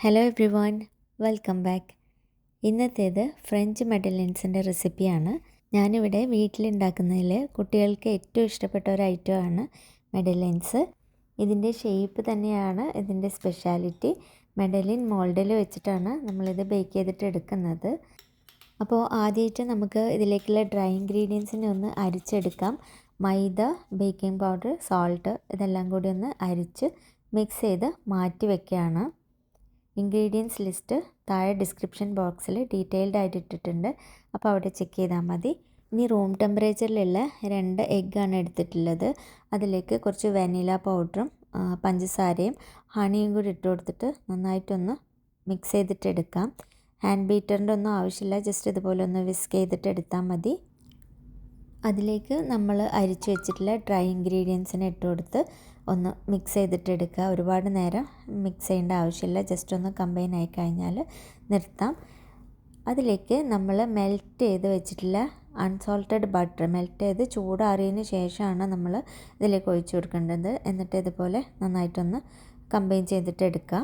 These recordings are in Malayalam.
Hello everyone, welcome back. ഇന്നത്തേത് ഫ്രഞ്ച് മെഡലിൻസിൻ്റെ റെസിപ്പിയാണ്. ഞാനിവിടെ വീട്ടിലുണ്ടാക്കുന്നതിൽ കുട്ടികൾക്ക് ഏറ്റവും ഇഷ്ടപ്പെട്ട ഒരു ഐറ്റമാണ് മെഡലിൻസ്. ഇതിൻ്റെ ഷേപ്പ് തന്നെയാണ് ഇതിൻ്റെ സ്പെഷ്യാലിറ്റി. മെഡലിൻ മോൾഡിൽ വെച്ചിട്ടാണ് നമ്മളിത് ബേക്ക് ചെയ്തിട്ട് എടുക്കുന്നത്. അപ്പോൾ ആദ്യമായിട്ട് നമുക്ക് ഇതിലേക്കുള്ള ഡ്രൈ ഇൻഗ്രീഡിയൻസിനെ ഒന്ന് അരിച്ചെടുക്കാം. മൈദ, ബേക്കിംഗ് പൗഡർ, സോൾട്ട് ഇതെല്ലാം കൂടി ഒന്ന് അരിച്ച് മിക്സ് ചെയ്ത് മാറ്റി വയ്ക്കുകയാണ്. ഇൻഗ്രീഡിയൻസ് ലിസ്റ്റ് താഴെ ഡിസ്ക്രിപ്ഷൻ ബോക്സിൽ ഡീറ്റെയിൽഡ് ആയിട്ട് ഇട്ടിട്ടുണ്ട്, അപ്പോൾ അവിടെ ചെക്ക് ചെയ്താൽ മതി. ഇനി റൂം ടെമ്പറേച്ചറിലുള്ള 2 എഗ്ഗാണ് എടുത്തിട്ടുള്ളത്. അതിലേക്ക് കുറച്ച് വാനില പൗഡറും പഞ്ചസാരയും ഹണിയും കൂടി ഇട്ട് കൊടുത്തിട്ട് നന്നായിട്ടൊന്ന് മിക്സ് ചെയ്തിട്ട് എടുക്കാം. ഹാൻഡ് ബീറ്ററിൻ്റെ ഒന്നും ആവശ്യമില്ല, ജസ്റ്റ് ഇതുപോലെ ഒന്ന് വിസ്ക് ചെയ്തിട്ട് എടുത്താൽ മതി. അതിലേക്ക് നമ്മൾ അരിച്ച് വെച്ചിട്ടുള്ള ഡ്രൈ ഇൻഗ്രീഡിയൻസിനെ ഇട്ട് കൊടുത്ത് ഒന്ന് മിക്സ് ചെയ്തിട്ട് എടുക്കുക. ഒരുപാട് നേരം മിക്സ് ചെയ്യേണ്ട ആവശ്യമില്ല, ജസ്റ്റ് ഒന്ന് കമ്പൈൻ ആയി കഴിഞ്ഞാൽ നിർത്താം. അതിലേക്ക് നമ്മൾ മെൽറ്റ് ചെയ്ത് വെച്ചിട്ടുള്ള അൺസോൾട്ടഡ് ബട്ടർ മെൽറ്റ് ചെയ്ത് ചൂടാറിയതിന് ശേഷമാണ് നമ്മൾ ഇതിലേക്ക് ഒഴിച്ചു കൊടുക്കേണ്ടത്. എന്നിട്ട് ഇതുപോലെ നന്നായിട്ടൊന്ന് കമ്പൈൻ ചെയ്തിട്ട് എടുക്കാം.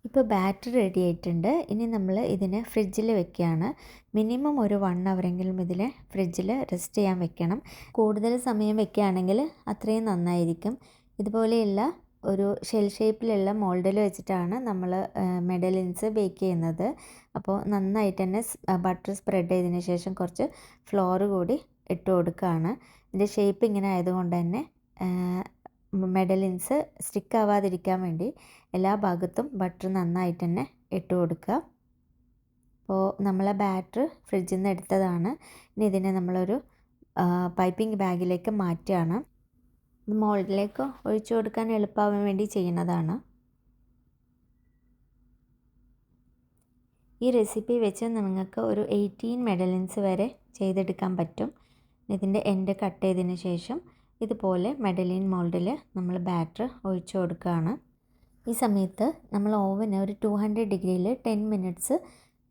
ഇപ്പോൾ ബാറ്റർ റെഡി ആയിട്ടുണ്ട്. ഇനി നമ്മൾ ഇതിനെ ഫ്രിഡ്ജിൽ വെക്കുകയാണ്. മിനിമം ഒരു 1 അവറെങ്കിലും ഇതിനെ ഫ്രിഡ്ജിൽ റെസ്റ്റ് ചെയ്യാൻ വെക്കണം. കൂടുതൽ സമയം വെക്കുകയാണെങ്കിൽ അത്രയും നന്നായിരിക്കും. ഇതുപോലെയുള്ള ഒരു ഷെൽ ഷേപ്പിലുള്ള മോൾഡിൽ വെച്ചിട്ടാണ് നമ്മൾ മെഡലിൻസ് ബേക്ക് ചെയ്യുന്നത്. അപ്പോൾ നന്നായിട്ട് തന്നെ ബട്ടർ സ്പ്രെഡ് ചെയ്തതിന് ശേഷം കുറച്ച് ഫ്ലോർ കൂടി ഇട്ട് കൊടുക്കുകയാണ്. ഇതിൻ്റെ ഷേപ്പ് ഇങ്ങനെ ആയതുകൊണ്ട് തന്നെ മെഡലിൻസ് സ്റ്റിക്ക് ആവാതിരിക്കാൻ വേണ്ടി എല്ലാ ഭാഗത്തും ബട്ടർ നന്നായിട്ട് തന്നെ ഇട്ട് കൊടുക്കുക. അപ്പോൾ നമ്മളെ ബാറ്റർ ഫ്രിഡ്ജിൽ നിന്ന് എടുത്തതാണ്. ഇനി ഇതിനെ നമ്മളൊരു പൈപ്പിംഗ് ബാഗിലേക്ക് മാറ്റുകയാണ്. മോൾഡിലേക്ക് ഒഴിച്ചു കൊടുക്കാൻ എളുപ്പമാവാൻ വേണ്ടി ചെയ്യുന്നതാണ്. ഈ റെസിപ്പി വെച്ച് നിങ്ങൾക്ക് ഒരു 18 മെഡലിൻസ് വരെ ചെയ്തെടുക്കാൻ പറ്റും. ഇതിൻ്റെ എൻഡ് കട്ട് ചെയ്തതിന് ശേഷം ഇതുപോലെ മെഡലിൻ മോൾഡിൽ നമ്മൾ ബാറ്റർ ഒഴിച്ചു കൊടുക്കുകയാണ്. ഈ സമയത്ത് നമ്മൾ ഓവന് ഒരു 200 ഡിഗ്രിയിൽ 10 മിനിറ്റ്സ്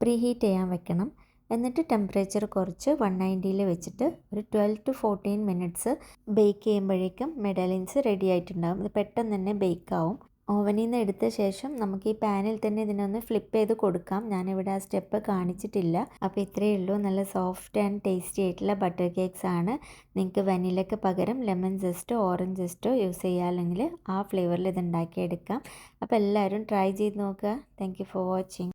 പ്രീ ഹീറ്റ് ചെയ്യാൻ വെക്കണം. എന്നിട്ട് ടെമ്പറേച്ചർ കുറച്ച് 190 വെച്ചിട്ട് ഒരു 12 to 14 മിനിറ്റ്സ് ബേക്ക് ചെയ്യുമ്പോഴേക്കും മെഡലിൻസ് റെഡി ആയിട്ടുണ്ടാകും. ഇത് പെട്ടെന്ന് തന്നെ ബേക്കാവും. ഓവനിൽ നിന്ന് എടുത്ത ശേഷം നമുക്ക് ഈ പാനിൽ തന്നെ ഇതിനൊന്ന് ഫ്ലിപ്പ് ചെയ്ത് കൊടുക്കാം. ഞാനിവിടെ ആ സ്റ്റെപ്പ് കാണിച്ചിട്ടില്ല. അപ്പോൾ ഇത്രയേ ഉള്ളൂ. നല്ല സോഫ്റ്റ് ആൻഡ് ടേസ്റ്റി ആയിട്ടുള്ള ബട്ടർ കേക്ക്സ് ആണ്. നിങ്ങൾക്ക് വനിലയ്ക്ക് പകരം lemon Justo orange Justo use ചെയ്യുക, അല്ലെങ്കിൽ ആ ഫ്ലേവറിൽ ഇത് ഉണ്ടാക്കിയെടുക്കാം. അപ്പോൾ എല്ലാവരും ട്രൈ ചെയ്ത് നോക്കുക. Thank you for watching.